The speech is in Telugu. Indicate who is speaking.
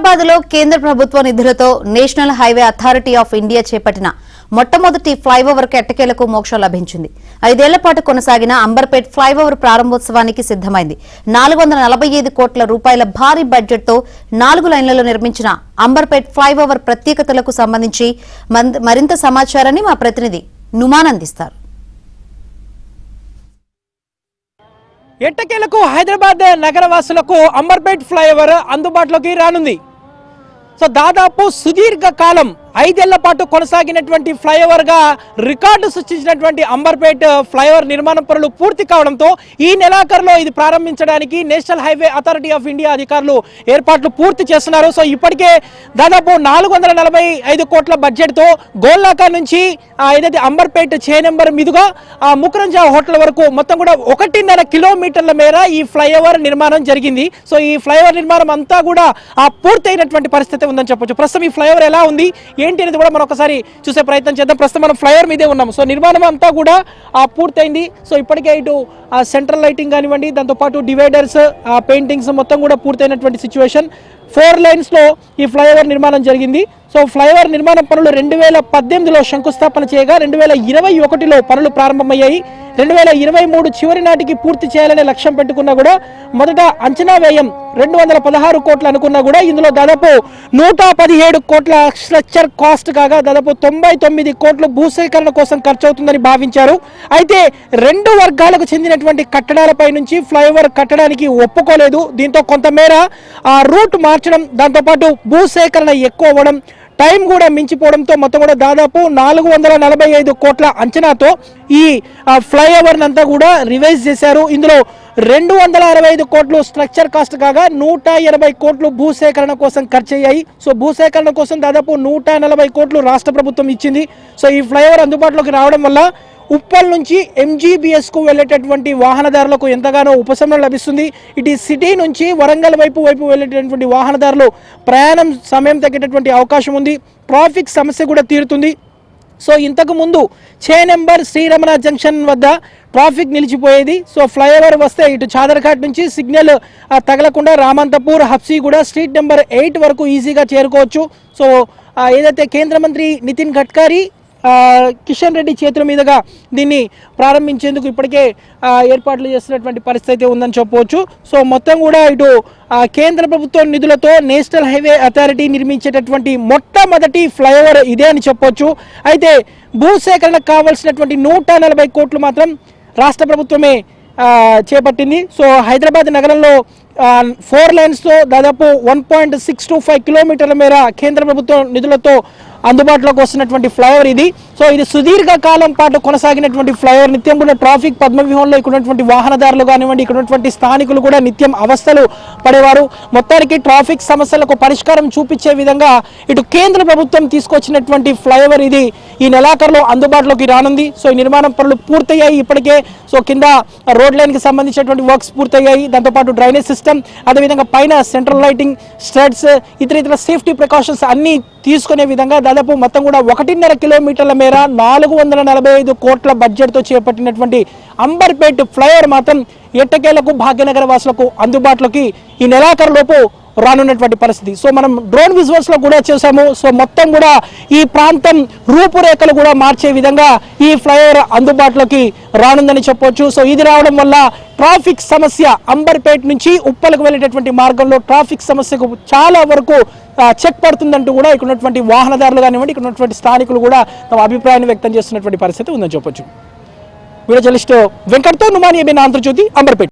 Speaker 1: హైదరాబాద్ లో కేంద్ర ప్రభుత్వ నిధులతో national highway authority of India చేపట్టిన మొట్టమొదటి ఫ్లైఓవర్ కు ఎట్టకేలకు మోక్షం లభించింది. 5 ఏళ్ల పాటు కొనసాగిన అంబర్పేట్ ఫ్లైఓవర్ ప్రారంభోత్సవానికి సిద్దమైంది. 445 కోట్ల రూపాయల భారీ బడ్జెట్ తో 4 లైన్లలో నిర్మించిన అంబర్పేట్ ఫ్లైఓవర్ ప్రత్యేకతలకు సంబంధించి మరింత సమాచారాన్ని మా ప్రతినిధి నుమాన్ అందిస్తారు.
Speaker 2: ఎట్టకేలకు హైదరాబాద్ నగరవాసులకు అంబర్పేట్ ఫ్లైఓవర్ అందుబాటులోకి రానుంది. సో దాదాపు సుదీర్ఘ కాలం 5 ఏళ్ల పాటు కొనసాగినటువంటి ఫ్లైఓవర్ గా రికార్డు సృష్టించినటువంటి అంబర్పేట్ ఫ్లైఓవర్ నిర్మాణ పనులు పూర్తి కావడంతో ఈ నెలాఖరులో ఇది ప్రారంభించడానికి national highway authority of India అధికారులు ఏర్పాట్లు పూర్తి చేస్తున్నారు. సో ఇప్పటికే దాదాపు 445 కోట్ల బడ్జెట్ తో గోల్నాకా నుంచి ఏదైతే అంబర్పేట్ చే నెంబర్ మీదుగా ముకరంజా హోటల్ వరకు మొత్తం కూడా 1.5 కిలోమీటర్ల మేర ఈ ఫ్లైఓవర్ నిర్మాణం జరిగింది. సో ఈ ఫ్లైఓవర్ నిర్మాణం అంతా కూడా పూర్తయినటువంటి పరిస్థితి ఉందని చెప్పొచ్చు. ప్రస్తుతం ఈ ఫ్లైఓవర్ ఎలా ఉంది ఏంటి అనేది కూడా మనం ఒకసారి చూసే ప్రయత్నం చేద్దాం. ప్రస్తుతం మనం ఫ్లైఓవర్ మీదే ఉన్నాం. సో నిర్మాణం అంతా కూడా పూర్తయింది. సో ఇప్పటికే ఇటు సెంట్రల్ లైటింగ్ కానివ్వండి, దాంతోపాటు డివైడర్స్, పెయింటింగ్స్ మొత్తం కూడా పూర్తయినటువంటి సిచ్యువేషన్. 4 లైన్స్ లో ఈ ఫ్లైఓవర్ నిర్మాణం జరిగింది. సో ఫ్లైఓవర్ నిర్మాణ పనులు 2018లో శంకుస్థాపన చేయగా 2021లో పనులు ప్రారంభమయ్యాయి. 2023 చివరి నాటికి పూర్తి చేయాలనే లక్ష్యం పెట్టుకున్నా కూడా మొదట అంచనా వ్యయం 216 కోట్లు అనుకున్నా కూడా ఇందులో దాదాపు 117 కోట్ల స్ట్రక్చర్ కాస్ట్ కాగా దాదాపు 99 కోట్లు భూసేకరణ కోసం ఖర్చు అవుతుందని భావించారు. అయితే 2 వర్గాలకు చెందినటువంటి కట్టడాలపై నుంచి ఫ్లైఓవర్ కట్టడానికి ఒప్పుకోలేదు. దీంతో కొంతమేర రూట్ మార్చడం, దాంతోపాటు భూసేకరణ ఎక్కువ అవ్వడం, టైం కూడా మించిపోవడంతో మొత్తం కూడా దాదాపు 445 కోట్ల అంచనాతో ఈ ఫ్లైఓవర్ అంతా కూడా రివైజ్ చేశారు. ఇందులో 265 కోట్లు స్ట్రక్చర్ కాస్ట్ కాగా 180 కోట్లు భూసేకరణ కోసం ఖర్చు అయ్యాయి. సో భూసేకరణ కోసం దాదాపు 140 కోట్లు రాష్ట్ర ప్రభుత్వం ఇచ్చింది. సో ఈ ఫ్లైఓవర్ అందుబాటులోకి రావడం వల్ల ఉప్పల్ నుంచి MGBS కు వెళ్ళేటటువంటి వాహనదారులకు ఎంతగానో ఉపశమనం లభిస్తుంది. ఇటు సిటీ నుంచి వరంగల్ వైపు వెళ్ళేటటువంటి వాహనదారులు ప్రయాణం సమయం తగ్గేటటువంటి అవకాశం ఉంది. ట్రాఫిక్ సమస్య కూడా తీరుతుంది. సో ఇంతకు ముందు చే నెంబర్ శ్రీరమణ జంక్షన్ వద్ద ట్రాఫిక్ నిలిచిపోయేది. సో ఫ్లైఓవర్ వస్తే ఇటు చాదర్ఘాట్ నుంచి సిగ్నల్ తగలకుండా రామంతపూర్, హబ్సీగూడ, స్ట్రీట్ నెంబర్ 8 వరకు ఈజీగా చేరుకోవచ్చు. సో ఏదైతే కేంద్ర మంత్రి నితిన్ గడ్కరీ, కిషన్ రెడ్డి చేతుల మీదుగా దీన్ని ప్రారంభించేందుకు ఇప్పటికే ఏర్పాట్లు చేస్తున్నటువంటి పరిస్థితి ఉందని చెప్పవచ్చు. సో మొత్తం కూడా ఇటు కేంద్ర ప్రభుత్వం నిధులతో నేషనల్ హైవే అథారిటీ నిర్మించేటటువంటి మొట్టమొదటి ఫ్లైఓవర్ ఇదే అని చెప్పొచ్చు. అయితే భూసేకరణకు కావాల్సినటువంటి 140 కోట్లు మాత్రం రాష్ట్ర ప్రభుత్వమే చేపట్టింది. సో హైదరాబాద్ నగరంలో 4 లైన్స్తో దాదాపు 1.625 కిలోమీటర్ల మేర కేంద్ర ప్రభుత్వం నిధులతో అందుబాటులోకి వస్తున్నటువంటి ఫ్లైఓవర్ ఇది. సో ఇది సుదీర్ఘ కాలం పాటు కొనసాగినటువంటి ఫ్లైఓవర్. నిత్యం కూడా ట్రాఫిక్ పద్మవ్యూహంలో ఇక్కడ ఉన్నటువంటి వాహనదారులు కానివ్వండి, ఇక్కడ ఉన్నటువంటి స్థానికులు కూడా నిత్యం అవస్థలు పడేవారు. మొత్తానికి ట్రాఫిక్ సమస్యలకు పరిష్కారం చూపించే విధంగా ఇటు కేంద్ర ప్రభుత్వం తీసుకొచ్చినటువంటి ఫ్లైఓవర్ ఇది ఈ నెలాఖరులో అందుబాటులోకి రానుంది. సో ఈ నిర్మాణం పనులు పూర్తయ్యాయి ఇప్పటికే. సో కింద రోడ్ లైన్కి సంబంధించినటువంటి వర్క్స్ పూర్తయ్యాయి. దాంతోపాటు డ్రైనేజ్ సిస్టమ్, అదేవిధంగా పైన సెంట్రల్ లైటింగ్, స్టడ్స్, ఇతర సేఫ్టీ ప్రికాషన్స్ అన్నీ తీసుకునే విధంగా దాదాపు మొత్తం కూడా 1.5 కిలోమీటర్ల మేర 445 కోట్ల బడ్జెట్తో చేపట్టినటువంటి అంబర్పేట్ ఫ్లైఓవర్ మాత్రం ఎట్టకేలకు భాగ్యనగర వాసులకు అందుబాటులోకి ఈ నెలాఖరులోపు రానున్నటువంటి పరిస్థితి. సో మనం డ్రోన్ విజువల్స్ లో కూడా చూసాము. సో మొత్తం కూడా ఈ ప్రాంతం రూపురేఖలు కూడా మార్చే విధంగా ఈ ఫ్లైఓవర్ అందుబాటులోకి రానుందని చెప్పొచ్చు. సో ఇది రావడం వల్ల ట్రాఫిక్ సమస్య అంబర్పేట్ నుంచి ఉప్పలకు వెళ్ళేటటువంటి మార్గంలో ట్రాఫిక్ సమస్యకు చాలా వరకు చెక్ పడుతుందంటూ కూడా ఇక్కడ ఉన్నటువంటి వాహనదారులు కానివ్వండి, ఇక్కడ ఉన్నటువంటి స్థానికులు కూడా తమ అభిప్రాయాన్ని వ్యక్తం చేస్తున్నటువంటి పరిస్థితి ఉందని చెప్పొచ్చు. వీడియో జర్నలిస్ట్ వెంకట్తో నుమాన్, ABN ఆంధ్రజ్యోతి, అంబర్పేట్.